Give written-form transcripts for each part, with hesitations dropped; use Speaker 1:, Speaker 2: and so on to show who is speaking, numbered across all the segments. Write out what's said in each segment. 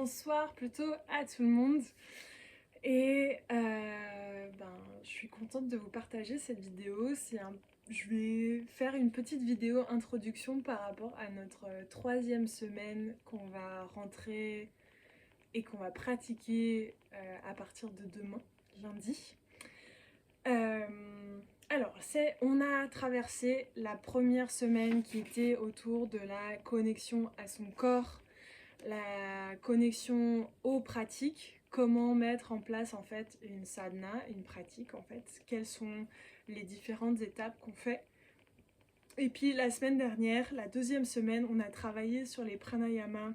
Speaker 1: bonsoir plutôt à tout le monde. Et je suis contente de vous partager cette vidéo. Je vais faire une petite vidéo introduction par rapport à notre troisième semaine qu'on va rentrer et qu'on va pratiquer à partir de demain, lundi. On a traversé la première semaine qui était autour de la connexion à son corps, la connexion aux pratiques, comment mettre en place en fait une sadhana, une pratique en fait, quelles sont les différentes étapes qu'on fait. Et puis la semaine dernière, la deuxième semaine, on a travaillé sur les pranayamas.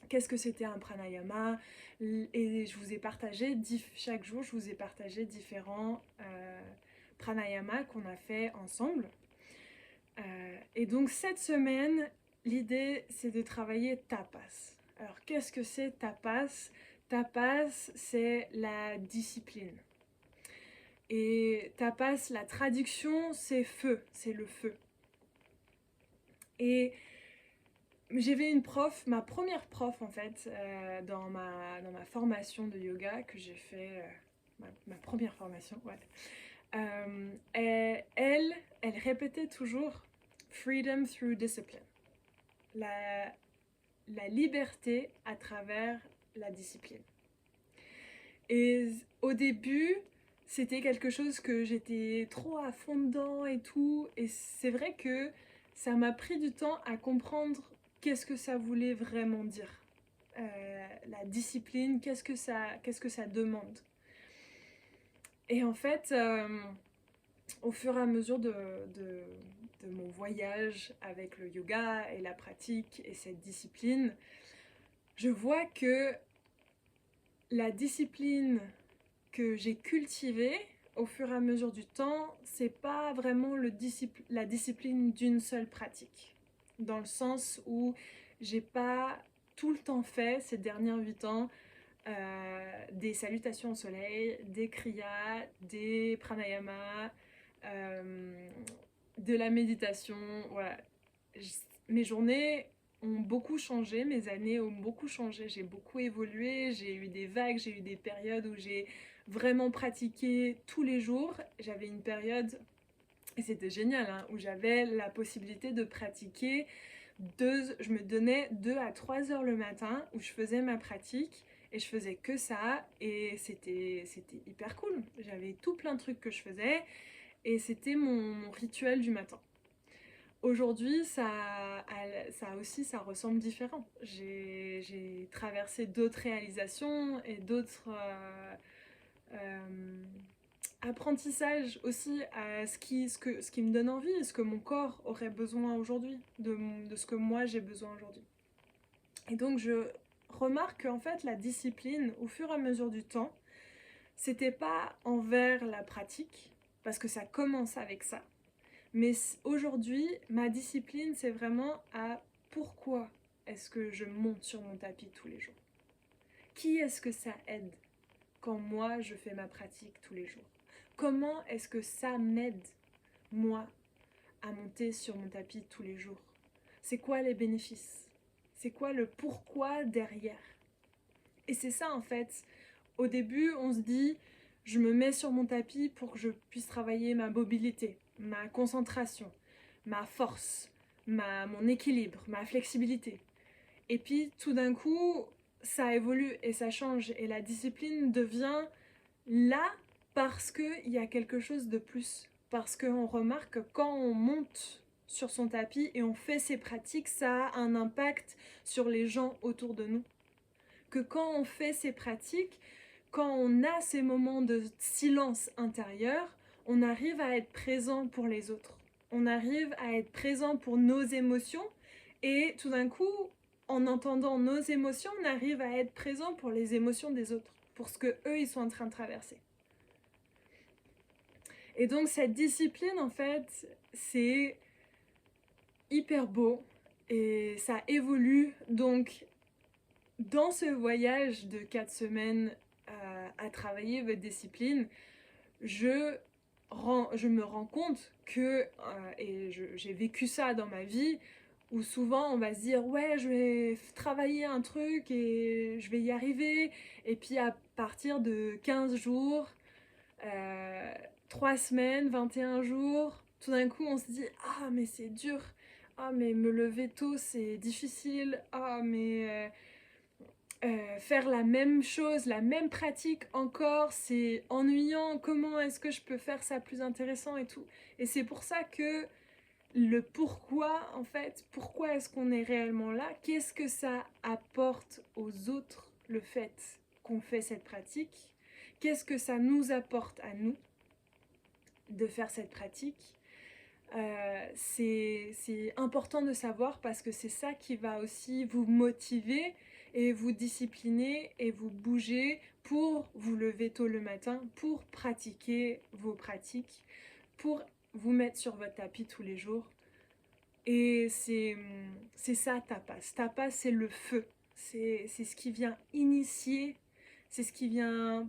Speaker 1: Qu'est-ce que c'était un pranayama? Et je vous ai partagé, chaque jour, je vous ai partagé différents pranayamas qu'on a fait ensemble. Et donc cette semaine, l'idée c'est de travailler tapas. Alors qu'est-ce que c'est tapas? Tapas, c'est la discipline. Et tapas, la traduction, c'est feu, c'est le feu. Et j'avais une prof, ma première prof en fait, dans ma formation de yoga que j'ai fait, ma première formation, ouais. Elle répétait toujours freedom through discipline. La liberté à travers la discipline. Et au début, c'était quelque chose que j'étais trop à fond dedans et tout. Et c'est vrai que ça m'a pris du temps à comprendre qu'est-ce que ça voulait vraiment dire. La discipline, qu'est-ce que ça demande. Et en fait, au fur et à mesure de mon voyage avec le yoga et la pratique et cette discipline, je vois que la discipline que j'ai cultivée au fur et à mesure du temps, c'est pas vraiment la discipline d'une seule pratique. Dans le sens où j'ai pas tout le temps fait ces derniers 8 ans des salutations au soleil, des kriyas, des pranayamas, de la méditation. Voilà. Mes journées ont beaucoup changé, mes années ont beaucoup changé, j'ai beaucoup évolué, j'ai eu des vagues, j'ai eu des périodes où j'ai vraiment pratiqué tous les jours. J'avais une période, et c'était génial, hein, où j'avais la possibilité de pratiquer je me donnais 2 à 3 heures le matin où je faisais ma pratique et je faisais que ça et c'était hyper cool. J'avais tout plein de trucs que je faisais et c'était mon rituel du matin. Aujourd'hui, ça ressemble différent. J'ai traversé d'autres réalisations et d'autres apprentissages aussi à ce qui me donne envie, ce que mon corps aurait besoin aujourd'hui, de ce que moi j'ai besoin aujourd'hui. Et donc je remarque qu'en fait la discipline, au fur et à mesure du temps, c'était pas envers la pratique, parce que ça commence avec ça. Mais aujourd'hui, ma discipline, c'est vraiment à pourquoi est-ce que je monte sur mon tapis tous les jours? Qui est-ce que ça aide quand moi je fais ma pratique tous les jours? Comment est-ce que ça m'aide, moi, à monter sur mon tapis tous les jours? C'est quoi les bénéfices? C'est quoi le pourquoi derrière? Et c'est ça en fait. Au début, on se dit, je me mets sur mon tapis pour que je puisse travailler ma mobilité, ma concentration, ma force, mon équilibre, ma flexibilité. Et puis tout d'un coup, ça évolue et ça change et la discipline devient là parce qu'il y a quelque chose de plus. Parce qu'on remarque que quand on monte sur son tapis et on fait ses pratiques, ça a un impact sur les gens autour de nous. Que quand on fait ces pratiques, quand on a ces moments de silence intérieur, on arrive à être présent pour les autres. On arrive à être présent pour nos émotions et tout d'un coup, en entendant nos émotions, on arrive à être présent pour les émotions des autres, pour ce que eux ils sont en train de traverser. Et donc cette discipline, en fait, c'est hyper beau et ça évolue. Donc dans ce voyage de 4 semaines à travailler votre discipline, je me rends compte que, et j'ai vécu ça dans ma vie, où souvent on va se dire ouais je vais travailler un truc et je vais y arriver, et puis à partir de 15 jours, euh, 3 semaines, 21 jours, tout d'un coup on se dit ah mais c'est dur, ah mais me lever tôt c'est difficile, ah mais faire la même chose, la même pratique encore, c'est ennuyant, comment est-ce que je peux faire ça plus intéressant et tout. Et c'est pour ça que le pourquoi, en fait, pourquoi est-ce qu'on est réellement là, qu'est-ce que ça apporte aux autres, le fait qu'on fait cette pratique, qu'est-ce que ça nous apporte à nous de faire cette pratique. C'est important de savoir parce que c'est ça qui va aussi vous motiver et vous discipliner et vous bouger pour vous lever tôt le matin, pour pratiquer vos pratiques, pour vous mettre sur votre tapis tous les jours. Et c'est ça tapas. Tapas, c'est le feu. C'est ce qui vient initier, c'est ce qui vient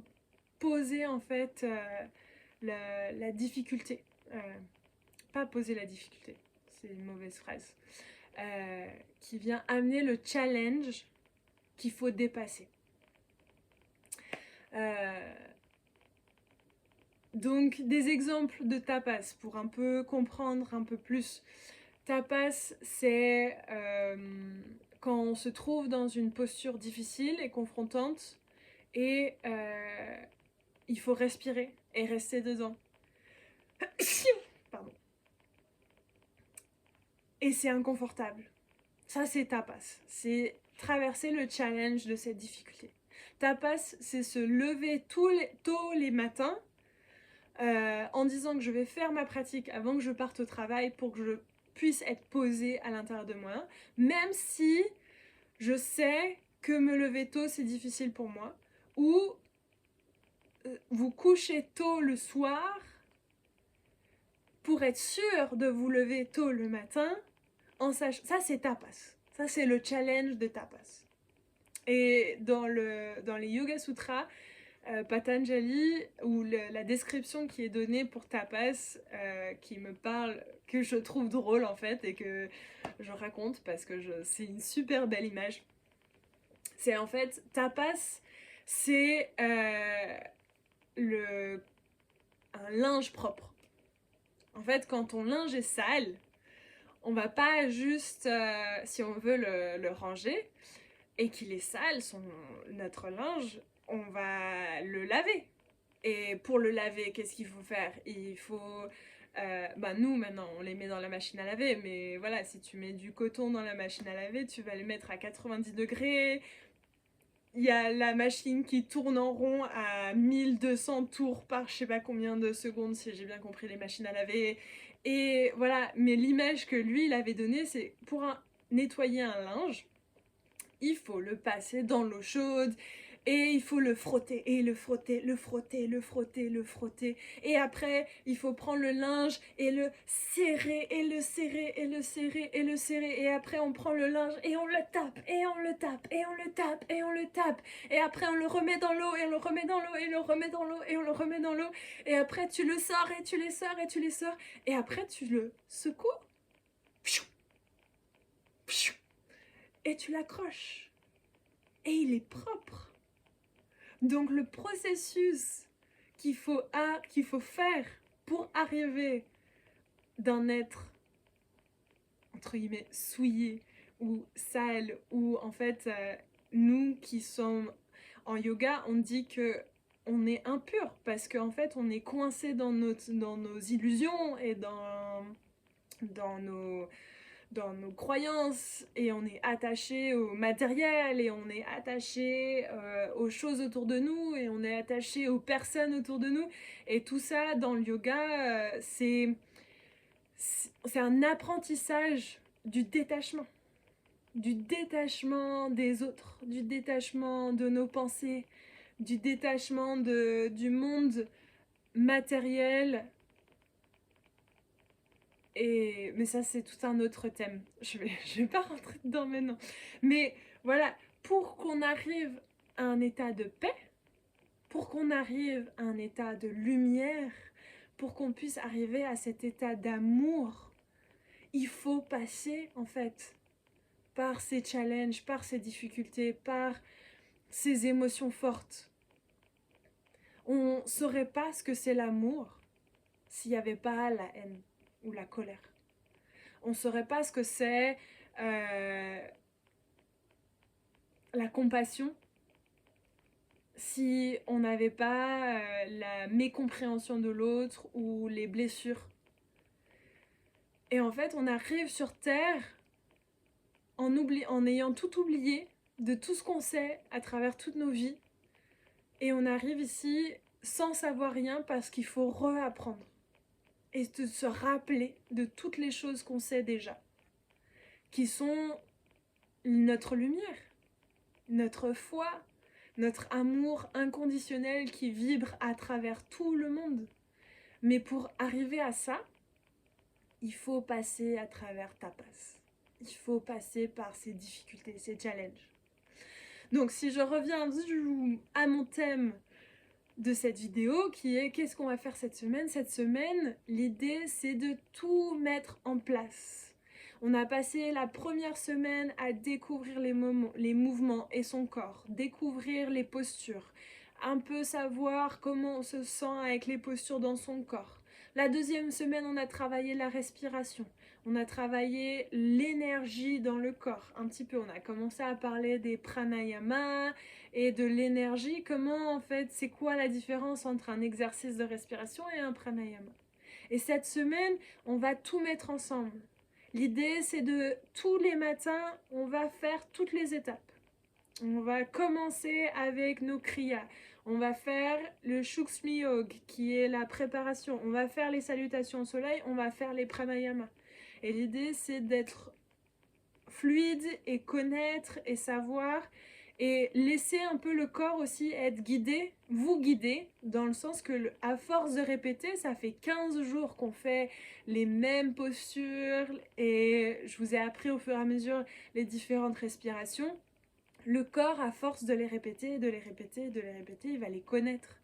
Speaker 1: poser en fait la difficulté. Pas poser la difficulté, c'est une mauvaise phrase. Qui vient amener le challenge qu'il faut dépasser. Donc des exemples de tapas pour un peu comprendre un peu plus. Tapas, c'est quand on se trouve dans une posture difficile et confrontante et il faut respirer et rester dedans. Pardon. Et c'est inconfortable. Ça, c'est tapas. C'est traverser le challenge de cette difficulté. Tapas, c'est se lever tôt les matins en disant que je vais faire ma pratique avant que je parte au travail pour que je puisse être posée à l'intérieur de moi, même si je sais que me lever tôt, c'est difficile pour moi, ou vous couchez tôt le soir pour être sûr de vous lever tôt le matin, ça c'est tapas. Ça c'est le challenge de tapas. Et dans les Yoga Sutras, Patanjali, ou la description qui est donnée pour tapas, qui me parle, que je trouve drôle en fait, et que je raconte parce que c'est une super belle image. C'est en fait, tapas, c'est un linge propre. En fait, quand ton linge est sale, on va pas juste, si on veut le ranger, et qu'il est sale, notre linge, on va le laver. Et pour le laver, qu'est-ce qu'il faut faire? Il faut... nous, maintenant, on les met dans la machine à laver, mais voilà, si tu mets du coton dans la machine à laver, tu vas le mettre à 90 degrés. Il y a la machine qui tourne en rond à 1200 tours par je sais pas combien de secondes, si j'ai bien compris les machines à laver. Et voilà, mais l'image que lui, il avait donnée, c'est pour nettoyer un linge, il faut le passer dans l'eau chaude et il faut le frotter et le frotter, le frotter, le frotter, le frotter. Et après, il faut prendre le linge et le serrer et le serrer et le serrer et le serrer. Et après, on prend le linge et on le tape et on le tape et on le tape et on le tape. Et après, on le remet dans l'eau et on le remet dans l'eau et on le remet dans l'eau et on le remet dans l'eau. Et après, tu le sors et tu les sors et tu les sors. Et après, tu le secoues. Et tu l'accroches. Et il est propre. Donc le processus qu'il faut faire pour arriver d'un être, entre guillemets, souillé ou sale, ou en fait, nous qui sommes en yoga, on dit que on est impur parce qu'en fait, on est coincé dans nos illusions et dans nos croyances, et on est attaché au matériel, et on est attaché aux choses autour de nous, et on est attaché aux personnes autour de nous, et tout ça dans le yoga, c'est un apprentissage du détachement des autres, du détachement de nos pensées, du détachement du monde matériel. Mais ça, c'est tout un autre thème. Je vais pas rentrer dedans maintenant. Mais voilà, pour qu'on arrive à un état de paix, pour qu'on arrive à un état de lumière, pour qu'on puisse arriver à cet état d'amour, il faut passer, en fait, par ces challenges, par ces difficultés, par ces émotions fortes. On ne saurait pas ce que c'est l'amour s'il n'y avait pas la haine ou la colère. On ne saurait pas ce que c'est la compassion si on n'avait pas la mécompréhension de l'autre ou les blessures. Et en fait, on arrive sur Terre en ayant tout oublié de tout ce qu'on sait à travers toutes nos vies. Et on arrive ici sans savoir rien parce qu'il faut réapprendre. Et de se rappeler de toutes les choses qu'on sait déjà. Qui sont notre lumière, notre foi, notre amour inconditionnel qui vibre à travers tout le monde. Mais pour arriver à ça, il faut passer à travers tapas. Il faut passer par ces difficultés, ces challenges. Donc si je reviens à mon thème de cette vidéo qui est qu'est-ce qu'on va faire cette semaine ? Cette semaine, l'idée c'est de tout mettre en place. On a passé la première semaine à découvrir les mouvements et son corps, découvrir les postures, un peu savoir comment on se sent avec les postures dans son corps. La deuxième semaine, on a travaillé la respiration, on a travaillé l'énergie dans le corps, un petit peu. On a commencé à parler des pranayamas et de l'énergie, comment en fait, c'est quoi la différence entre un exercice de respiration et un pranayama. Et cette semaine, on va tout mettre ensemble. L'idée, c'est de, tous les matins, on va faire toutes les étapes. On va commencer avec nos kriyas. On va faire le Shukshmi Yoga, qui est la préparation. On va faire les salutations au soleil, on va faire les pranayamas. Et l'idée, c'est d'être fluide et connaître et savoir et laisser un peu le corps aussi être guidé, vous guider, dans le sens que à force de répéter, ça fait 15 jours qu'on fait les mêmes postures et je vous ai appris au fur et à mesure les différentes respirations. Le corps, à force de les répéter, de les répéter, de les répéter, il va les connaître.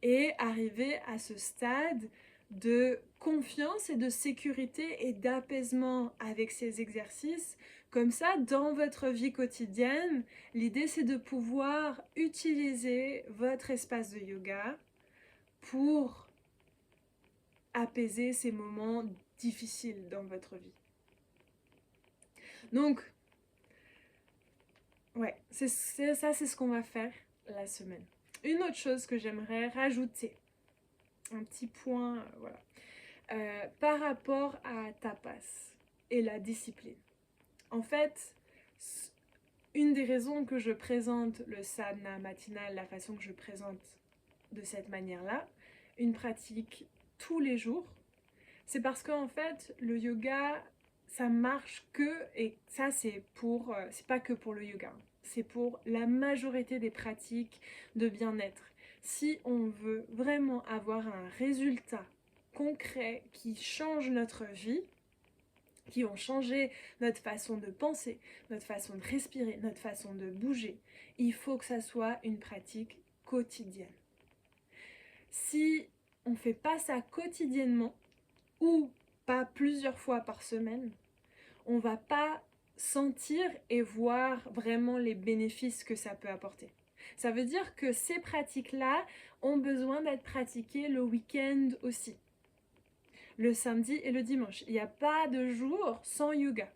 Speaker 1: Et arriver à ce stade de confiance et de sécurité et d'apaisement avec ces exercices. Comme ça, dans votre vie quotidienne, l'idée c'est de pouvoir utiliser votre espace de yoga pour apaiser ces moments difficiles dans votre vie. Donc, ouais, c'est ce qu'on va faire la semaine. Une autre chose que j'aimerais rajouter, un petit point, voilà, par rapport à tapas et la discipline. En fait, une des raisons que je présente le sadhana matinal, la façon que je présente de cette manière-là, une pratique tous les jours, c'est parce qu'en fait, le yoga, ça marche que, et ça c'est pas que pour le yoga, c'est pour la majorité des pratiques de bien-être. Si on veut vraiment avoir un résultat concret qui change notre vie, qui vont changer notre façon de penser, notre façon de respirer, notre façon de bouger, il faut que ça soit une pratique quotidienne. Si on ne fait pas ça quotidiennement, ou pas plusieurs fois par semaine, on ne va pas sentir et voir vraiment les bénéfices que ça peut apporter. Ça veut dire que ces pratiques-là ont besoin d'être pratiquées le week-end aussi. Le samedi et le dimanche. Il n'y a pas de jour sans yoga.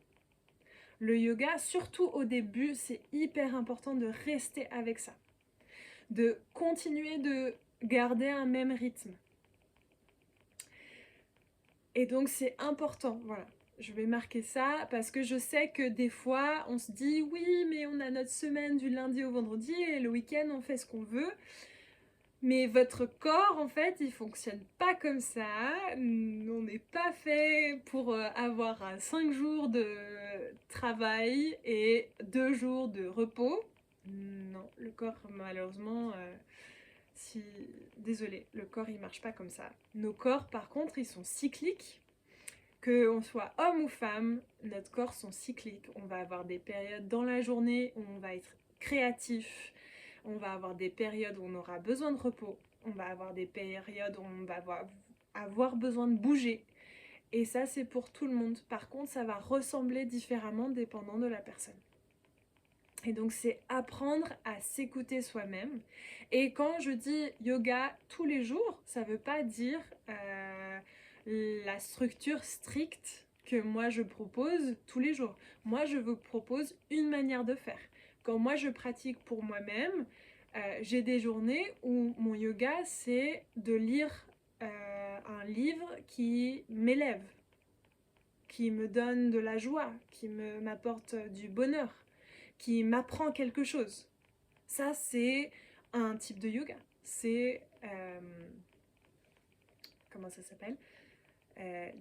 Speaker 1: Le yoga, surtout au début, c'est hyper important de rester avec ça. De continuer de garder un même rythme. Et donc c'est important, voilà. Je vais marquer ça parce que je sais que des fois on se dit oui mais on a notre semaine du lundi au vendredi et le week-end on fait ce qu'on veut. Mais votre corps, en fait, il fonctionne pas comme ça. On n'est pas fait pour avoir 5 jours de travail et 2 jours de repos. Non, le corps, malheureusement, désolé, le corps, il marche pas comme ça. Nos corps, par contre, ils sont cycliques. Qu'on soit homme ou femme, notre corps sont cycliques. On va avoir des périodes dans la journée où on va être créatif. On va avoir des périodes où on aura besoin de repos. On va avoir des périodes où on va avoir besoin de bouger. Et ça, c'est pour tout le monde. Par contre, ça va ressembler différemment dépendant de la personne. Et donc, c'est apprendre à s'écouter soi-même. Et quand je dis yoga tous les jours, ça ne veut pas dire la structure stricte que moi je propose tous les jours. Moi, je vous propose une manière de faire. Quand moi, je pratique pour moi-même, j'ai des journées où mon yoga, c'est de lire un livre qui m'élève, qui me donne de la joie, qui m'apporte du bonheur, qui m'apprend quelque chose. Ça, c'est un type de yoga. C'est... comment ça s'appelle?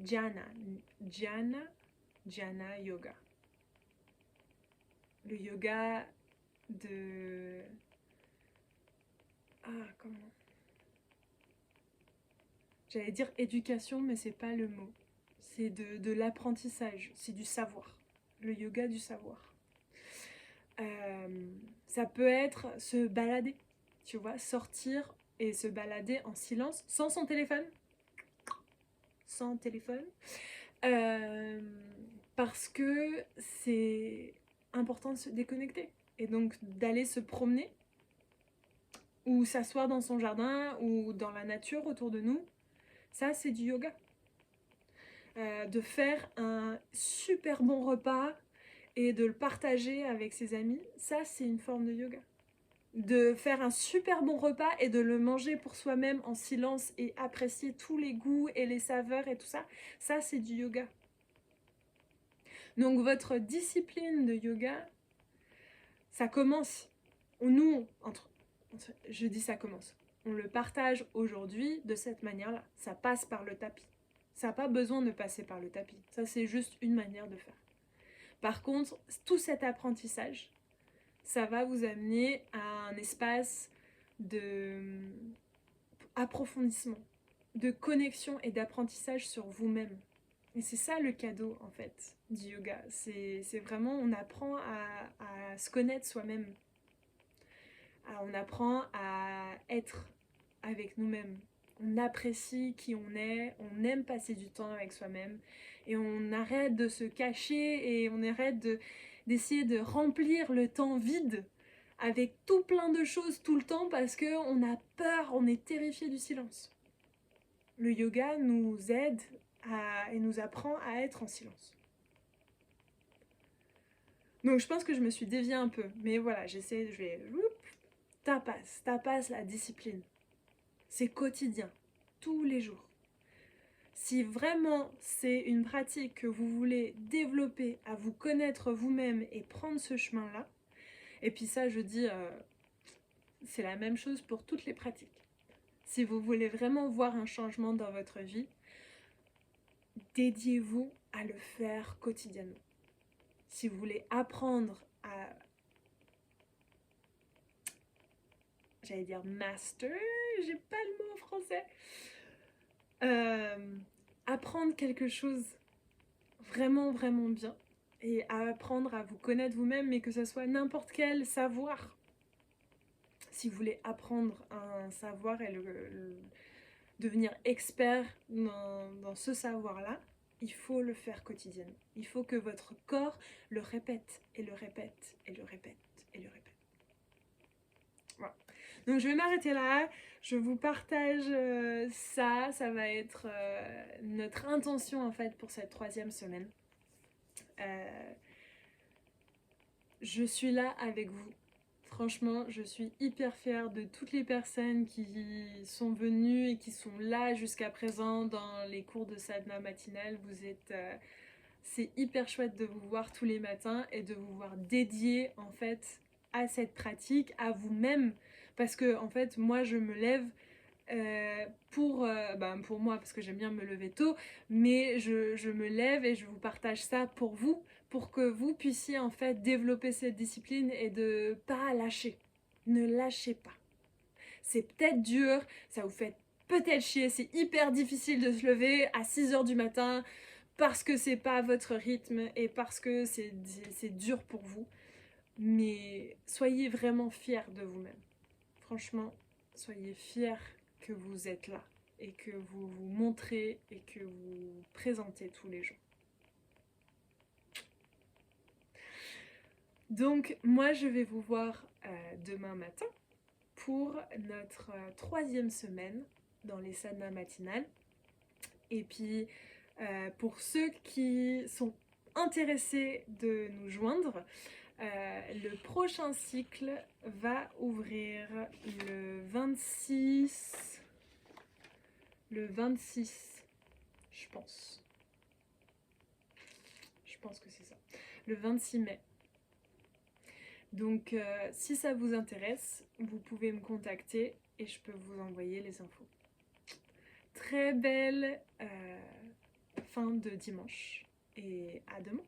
Speaker 1: Jhana. Jhana yoga. Le yoga de... Ah, comment? J'allais dire éducation, mais c'est pas le mot. C'est de l'apprentissage, c'est du savoir. Le yoga du savoir. Ça peut être se balader, tu vois, sortir et se balader en silence, sans son téléphone. Sans téléphone. Parce que c'est important de se déconnecter. Et donc d'aller se promener, ou s'asseoir dans son jardin, ou dans la nature autour de nous, ça c'est du yoga. De faire un super bon repas et de le partager avec ses amis, ça c'est une forme de yoga. De faire un super bon repas et de le manger pour soi-même en silence et apprécier tous les goûts et les saveurs et tout ça, ça c'est du yoga. Donc votre discipline de yoga, ça commence, je dis ça commence, on le partage aujourd'hui de cette manière-là, ça passe par le tapis. Ça n'a pas besoin de passer par le tapis, ça c'est juste une manière de faire. Par contre, tout cet apprentissage, ça va vous amener à un espace de approfondissement, de connexion et d'apprentissage sur vous-même. Et c'est ça le cadeau en fait du yoga. C'est vraiment, on apprend à se connaître soi-même. On apprend à être avec nous-mêmes. On apprécie qui on aime passer du temps avec soi-même et on arrête de se cacher et on arrête d'essayer de remplir le temps vide avec tout plein de choses tout le temps parce qu'on a peur, on est terrifié du silence. Le yoga nous aide et nous apprend à être en silence. Donc je pense que je me suis déviée un peu, mais voilà, tapas la discipline. C'est quotidien, tous les jours. Si vraiment c'est une pratique que vous voulez développer, à vous connaître vous-même et prendre ce chemin-là, et puis ça je dis, c'est la même chose pour toutes les pratiques. Si vous voulez vraiment voir un changement dans votre vie, dédiez-vous à le faire quotidiennement. Si vous voulez apprendre à... J'allais dire master, j'ai pas le mot en français. Apprendre quelque chose vraiment, vraiment bien. Et à apprendre à vous connaître vous-même, mais que ce soit n'importe quel savoir. Si vous voulez apprendre un savoir et devenir expert dans ce savoir-là, il faut le faire quotidiennement. Il faut que votre corps le répète et le répète et le répète et le répète. Voilà. Donc je vais m'arrêter là. Je vous partage ça. Ça va être notre intention en fait pour cette 3e semaine. Je suis là avec vous. Franchement, je suis hyper fière de toutes les personnes qui sont venues et qui sont là jusqu'à présent dans les cours de sadhana matinale. C'est hyper chouette de vous voir tous les matins et de vous voir dédiés en fait à cette pratique, à vous-même. Parce que en fait, moi je me lève pour moi parce que j'aime bien me lever tôt, mais je me lève et je vous partage ça pour que vous puissiez en fait développer cette discipline et de pas lâcher. Ne lâchez pas. C'est peut-être dur, ça vous fait peut-être chier, c'est hyper difficile de se lever à 6h du matin parce que c'est pas votre rythme et parce que c'est dur pour vous. Mais soyez vraiment fiers de vous-même. Franchement, soyez fiers que vous êtes là. et que vous vous montrez et que vous présentez tous les jours. Donc moi je vais vous voir demain matin pour notre 3e semaine dans les sadhanas matinales. Et puis pour ceux qui sont intéressés de nous joindre, le prochain cycle va ouvrir le 26, je pense. Je pense que c'est ça. Le 26 mai. Donc si ça vous intéresse, vous pouvez me contacter et je peux vous envoyer les infos. Très belle fin de dimanche et à demain.